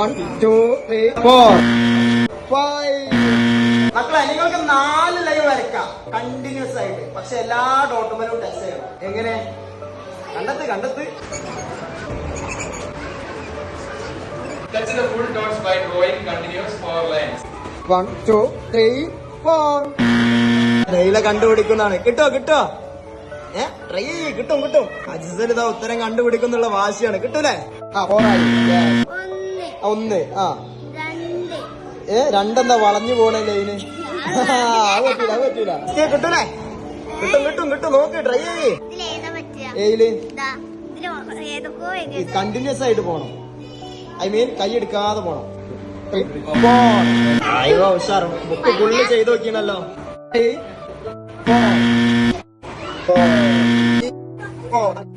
1 2 3 4 5. മക്കളെ നിങ്ങൾക്ക് 4 ലൈവ് വരയ്ക്കാം കണ്ടിന്യൂസ് ആയിട്ട്. പക്ഷെ എല്ലാ ഡോട്ടുമലും ടെസ്റ്റ് ചെയ്യണം. എങ്ങനെ? കണ്ടെത്ത് Touch the full dots by drawing continuous 4 lines. 1 2 3 4. Raila കണ്ടുപിടിക്കുന്നതാണ്. കിട്ടോ ട്രൈ കിട്ടും. അജിസൽ ഇതാ ഉത്തരം കണ്ടുപിടിക്കുന്നുള്ള വാശിയാണ്. കിട്ടൂലേ? പോരായി. 1 2 വളഞ്ഞു പോണേ ലൈന്. പറ്റൂല. കിട്ടൂലേ? കിട്ടും. നോക്ക് ട്രൈ ചെയ്യ്. ഏയില് കണ്ടിന്യൂസ് ആയിട്ട് പോണം. ഐ മീൻ കൈ എടുക്കാതെ പോണം. അയ്യോ ഉഷാർ. ബുക്ക് ഫുള്ള് ചെയ്ത് നോക്കിയാണല്ലോ. 4